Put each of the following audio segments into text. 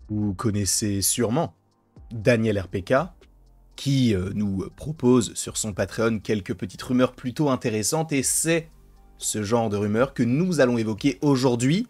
Vous connaissez sûrement Daniel RPK, qui nous propose sur son Patreon quelques petites rumeurs plutôt intéressantes, et c'est ce genre de rumeurs que nous allons évoquer aujourd'hui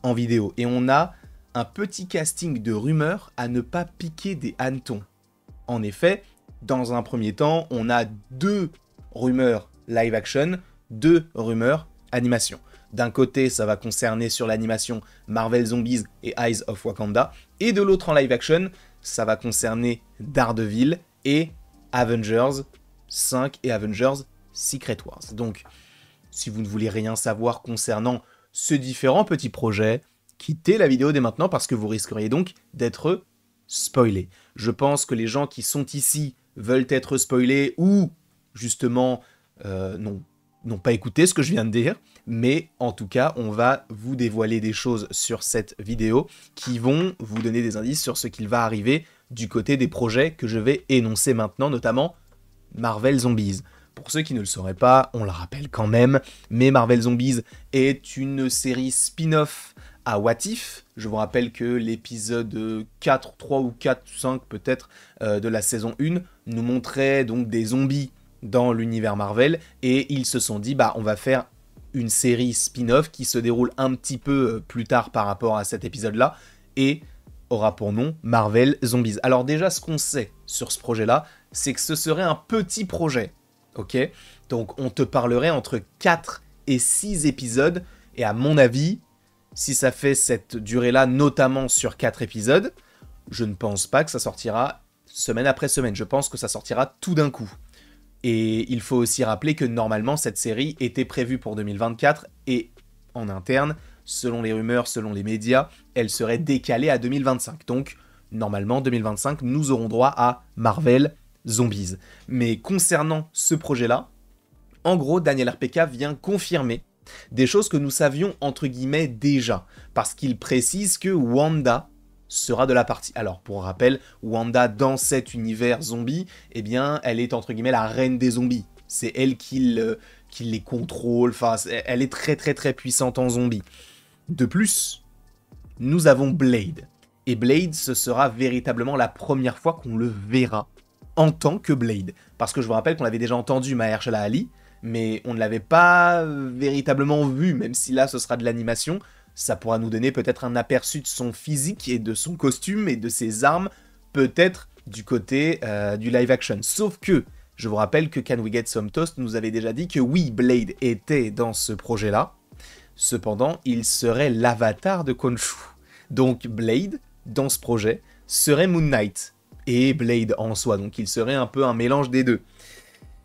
en vidéo. Et on a un petit casting de rumeurs à ne pas piquer des hannetons. En effet, dans un premier temps, on a 2 rumeurs live action, 2 rumeurs animation. D'un côté, ça va concerner sur l'animation Marvel Zombies et Eyes of Wakanda, et de l'autre en live action, ça va concerner Daredevil et Avengers 5 et Avengers Secret Wars. Donc, si vous ne voulez rien savoir concernant ces différents petits projets, quittez la vidéo dès maintenant parce que vous risqueriez donc d'être spoilés. Je pense que les gens qui sont ici veulent être spoilés ou justement n'ont pas écouté ce que je viens de dire, mais en tout cas, on va vous dévoiler des choses sur cette vidéo qui vont vous donner des indices sur ce qu'il va arriver du côté des projets que je vais énoncer maintenant, notamment Marvel Zombies. Pour ceux qui ne le sauraient pas, on le rappelle quand même, mais Marvel Zombies est une série spin-off à What If. Je vous rappelle que l'épisode 4, 3 ou 4, 5 peut-être de la saison 1 nous montrait donc des zombies dans l'univers Marvel, et ils se sont dit, bah on va faire une série spin-off qui se déroule un petit peu plus tard par rapport à cet épisode-là, et aura pour nom Marvel Zombies. Alors déjà, ce qu'on sait sur ce projet-là, c'est que ce serait un petit projet, ok ? Donc on te parlerait entre 4 et 6 épisodes, et à mon avis, si ça fait cette durée-là, notamment sur 4 épisodes, je ne pense pas que ça sortira semaine après semaine, je pense que ça sortira tout d'un coup. Et il faut aussi rappeler que normalement cette série était prévue pour 2024 et en interne, selon les rumeurs, selon les médias, elle serait décalée à 2025. Donc normalement 2025, nous aurons droit à Marvel Zombies. Mais concernant ce projet-là, en gros, Daniel RPK vient confirmer des choses que nous savions entre guillemets déjà, parce qu'il précise que Wanda sera de la partie. Alors, pour rappel, Wanda, dans cet univers zombie, eh bien, elle est entre guillemets la reine des zombies. C'est elle qui les contrôle, enfin, elle est très très très puissante en zombie. De plus, nous avons Blade. Et Blade, ce sera véritablement la première fois qu'on le verra en tant que Blade. Parce que je vous rappelle qu'on avait déjà entendu Mahershala Ali, mais on ne l'avait pas véritablement vu, même si là, ce sera de l'animation. Ça pourra nous donner peut-être un aperçu de son physique et de son costume et de ses armes, peut-être du côté du live action. Sauf que, je vous rappelle que Can We Get Some Toast nous avait déjà dit que oui, Blade était dans ce projet-là, cependant, il serait l'avatar de Khonshu. Donc Blade, dans ce projet, serait Moon Knight, et Blade en soi, donc il serait un peu un mélange des deux.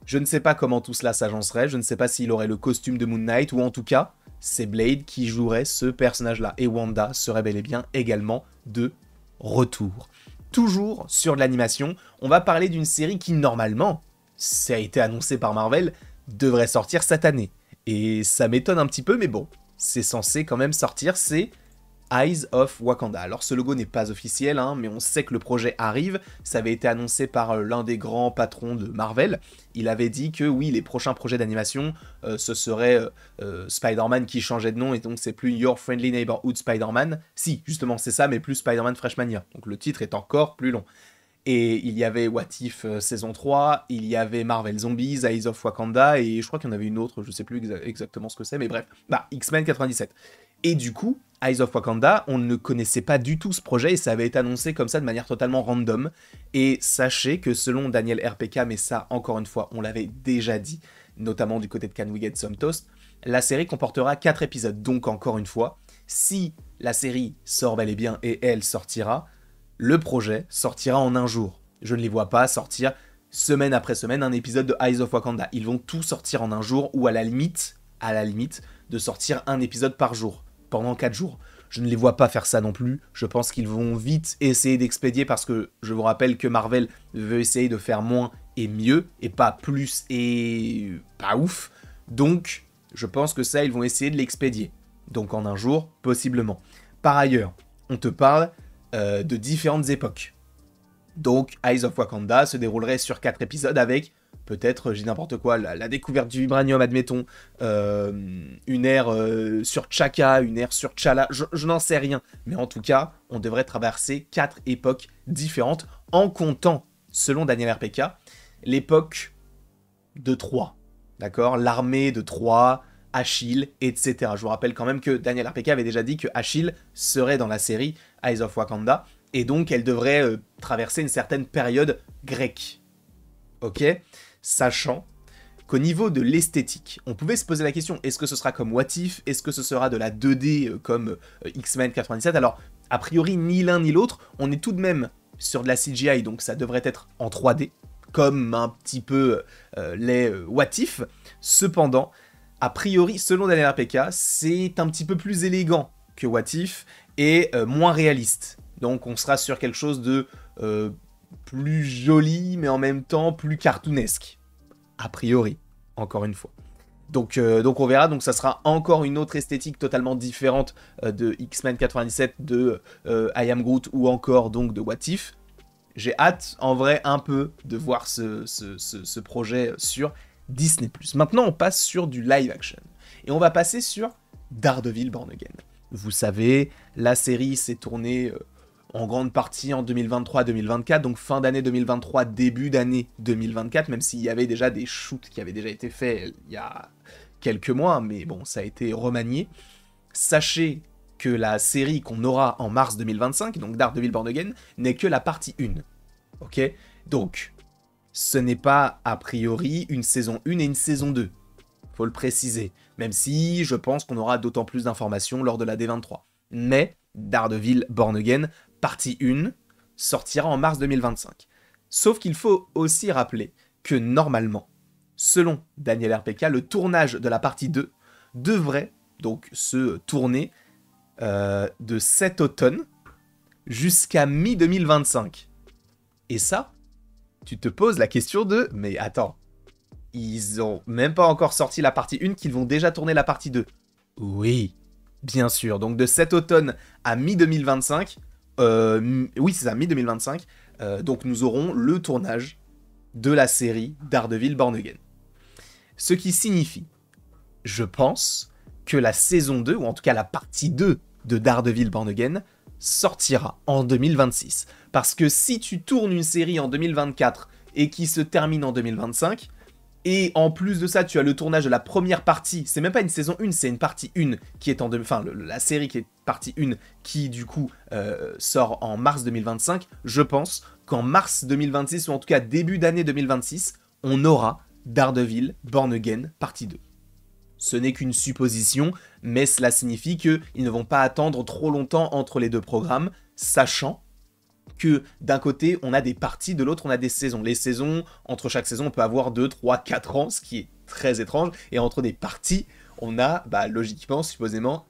Je ne sais pas comment tout cela s'agencerait, je ne sais pas s'il aurait le costume de Moon Knight, ou en tout cas, c'est Blade qui jouerait ce personnage-là. Et Wanda serait bel et bien également de retour. Toujours sur de l'animation, on va parler d'une série qui, normalement, ça a été annoncé par Marvel, devrait sortir cette année. Et ça m'étonne un petit peu, mais bon, c'est censé quand même sortir, c'est Eyes of Wakanda. Alors ce logo n'est pas officiel, hein, mais on sait que le projet arrive. Ça avait été annoncé par l'un des grands patrons de Marvel. Il avait dit que oui, les prochains projets d'animation, ce serait Spider-Man qui changeait de nom, et donc c'est plus Your Friendly Neighborhood Spider-Man. Si, justement c'est ça, mais plus Spider-Man Freshman Year. Donc le titre est encore plus long. Et il y avait What If saison 3, il y avait Marvel Zombies, Eyes of Wakanda, et je crois qu'il y en avait une autre, je sais plus exactement ce que c'est, mais bref, bah, X-Men 97. Et du coup, Eyes of Wakanda, on ne connaissait pas du tout ce projet, et ça avait été annoncé comme ça de manière totalement random. Et sachez que selon Daniel RPK, mais ça, encore une fois, on l'avait déjà dit, notamment du côté de Can We Get Some Toast, la série comportera 4 épisodes, donc encore une fois, si la série sort bel et bien, et elle sortira, le projet sortira en un jour. Je ne les vois pas sortir semaine après semaine un épisode de Eyes of Wakanda. Ils vont tout sortir en un jour, ou à la limite, de sortir un épisode par jour, pendant 4 jours. Je ne les vois pas faire ça non plus. Je pense qu'ils vont vite essayer d'expédier, parce que je vous rappelle que Marvel veut essayer de faire moins et mieux, et pas plus et pas ouf. Donc, je pense que ça, ils vont essayer de l'expédier. Donc en un jour, possiblement. Par ailleurs, on te parle de différentes époques. Donc, Eyes of Wakanda se déroulerait sur 4 épisodes avec peut-être, j'ai n'importe quoi, la découverte du vibranium, admettons, une ère sur Chaka, une ère sur T'Challa, je n'en sais rien. Mais en tout cas, on devrait traverser 4 époques différentes, en comptant, selon Daniel RPK, l'époque de Troie, d'accord? L'armée de Troie, Achille, etc. Je vous rappelle quand même que Daniel RPK avait déjà dit que Achille serait dans la série Eyes of Wakanda, et donc elle devrait traverser une certaine période grecque. Ok? Sachant qu'au niveau de l'esthétique, on pouvait se poser la question, est-ce que ce sera comme What If? Est-ce que ce sera de la 2D comme X-Men 97? Alors, a priori, ni l'un ni l'autre, on est tout de même sur de la CGI, donc ça devrait être en 3D, comme un petit peu les What If. Cependant, a priori, selon Daniel RPK, c'est un petit peu plus élégant que What If et moins réaliste. Donc on sera sur quelque chose de plus joli, mais en même temps plus cartoonesque. A priori, encore une fois. Donc on verra, donc ça sera encore une autre esthétique totalement différente de X-Men 97, de I Am Groot ou encore donc de What If. J'ai hâte en vrai un peu de voir ce projet sur Disney+. Maintenant on passe sur du live action. Et on va passer sur Daredevil Born Again. Vous savez, la série s'est tournée en grande partie en 2023-2024, donc fin d'année 2023, début d'année 2024, même s'il y avait déjà des shoots qui avaient déjà été faits il y a quelques mois, mais bon, ça a été remanié. Sachez que la série qu'on aura en mars 2025, donc Daredevil Born Again, n'est que la partie 1. Ok? Donc, ce n'est pas a priori une saison 1 et une saison 2. Faut le préciser. Même si je pense qu'on aura d'autant plus d'informations lors de la D23. Mais Daredevil Born Again, partie 1, sortira en mars 2025. Sauf qu'il faut aussi rappeler que normalement, selon Daniel RPK, le tournage de la partie 2 devrait donc se tourner de cet automne jusqu'à mi-2025. Et ça, tu te poses la question de « Mais attends, ils ont même pas encore sorti la partie 1 qu'ils vont déjà tourner la partie 2 ?» Oui, bien sûr. Donc de cet automne à mi-2025, oui c'est ça, mi-2025, donc nous aurons le tournage de la série Daredevil Born Again. Ce qui signifie, je pense, que la saison 2, ou en tout cas la partie 2 de Daredevil Born Again, sortira en 2026. Parce que si tu tournes une série en 2024 et qui se termine en 2025, et en plus de ça, tu as le tournage de la première partie, c'est même pas une saison 1, c'est une partie 1 qui est la série qui est partie 1 qui du coup sort en mars 2025, je pense qu'en mars 2026, ou en tout cas début d'année 2026, on aura Daredevil Born Again partie 2. Ce n'est qu'une supposition, mais cela signifie qu'ils ne vont pas attendre trop longtemps entre les deux programmes, sachant que d'un côté, on a des parties, de l'autre, on a des saisons. Les saisons, entre chaque saison, on peut avoir 2, 3, 4 ans, ce qui est très étrange. Et entre des parties, on a, logiquement, supposément,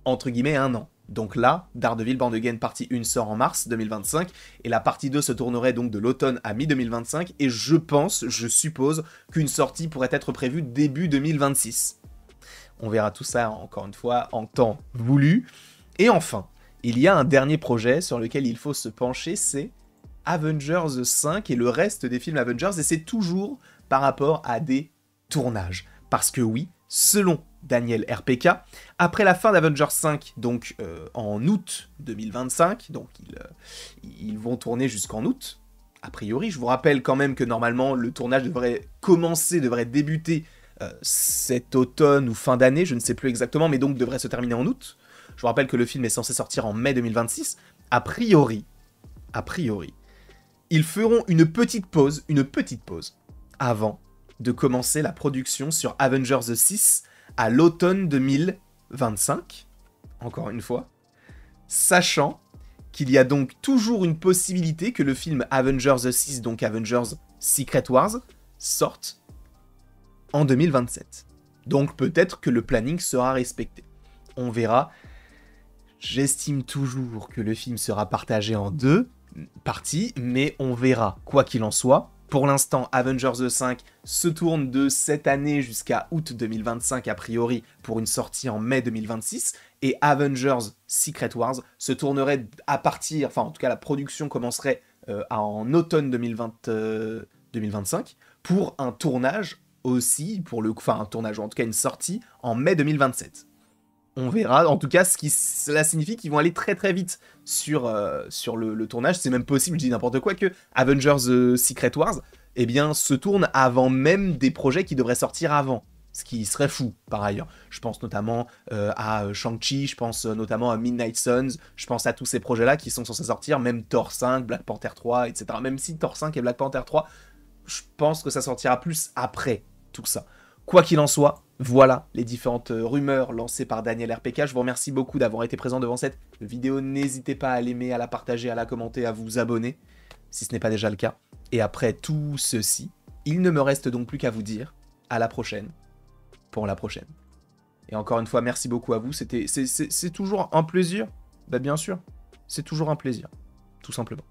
entre guillemets, 1 an. Donc là, Daredevil Born Again partie 1 sort en mars 2025, et la partie 2 se tournerait donc de l'automne à mi-2025, et je suppose, qu'une sortie pourrait être prévue début 2026. On verra tout ça, encore une fois, en temps voulu. Et enfin, il y a un dernier projet sur lequel il faut se pencher, c'est Avengers 5 et le reste des films Avengers, et c'est toujours par rapport à des tournages. Parce que oui, selon Daniel RPK, après la fin d'Avengers 5, donc en août 2025, donc ils vont tourner jusqu'en août, a priori. Je vous rappelle quand même que normalement le tournage devrait débuter cet automne ou fin d'année, je ne sais plus exactement, mais donc devrait se terminer en août. Je vous rappelle que le film est censé sortir en mai 2026. A priori, ils feront une petite pause, avant de commencer la production sur Avengers 6 à l'automne 2025, encore une fois, sachant qu'il y a donc toujours une possibilité que le film Avengers 6, donc Avengers Secret Wars, sorte en 2027. Donc peut-être que le planning sera respecté. On verra. J'estime toujours que le film sera partagé en 2 parties, mais on verra quoi qu'il en soit. Pour l'instant, Avengers 5 se tourne de cette année jusqu'à août 2025 a priori pour une sortie en mai 2026, et Avengers Secret Wars se tournerait à partir, enfin en tout cas la production commencerait en automne 2025 pour un tournage aussi, enfin un tournage, ou en tout cas une sortie, en mai 2027. On verra, en tout cas, cela signifie qu'ils vont aller très très vite sur le tournage. C'est même possible, je dis n'importe quoi, que Avengers Secret Wars, eh bien, se tourne avant même des projets qui devraient sortir avant. Ce qui serait fou, par ailleurs. Je pense notamment à Shang-Chi, je pense notamment à Midnight Suns, je pense à tous ces projets-là qui sont censés sortir, même Thor 5, Black Panther 3, etc. Même si Thor 5 et Black Panther 3, je pense que ça sortira plus après tout ça. Quoi qu'il en soit, voilà les différentes rumeurs lancées par Daniel RPK. Je vous remercie beaucoup d'avoir été présent devant cette vidéo. N'hésitez pas à l'aimer, à la partager, à la commenter, à vous abonner, si ce n'est pas déjà le cas. Et après tout ceci, il ne me reste donc plus qu'à vous dire à la prochaine, pour la prochaine. Et encore une fois, merci beaucoup à vous. C'est toujours un plaisir. Bah bien sûr, c'est toujours un plaisir, tout simplement.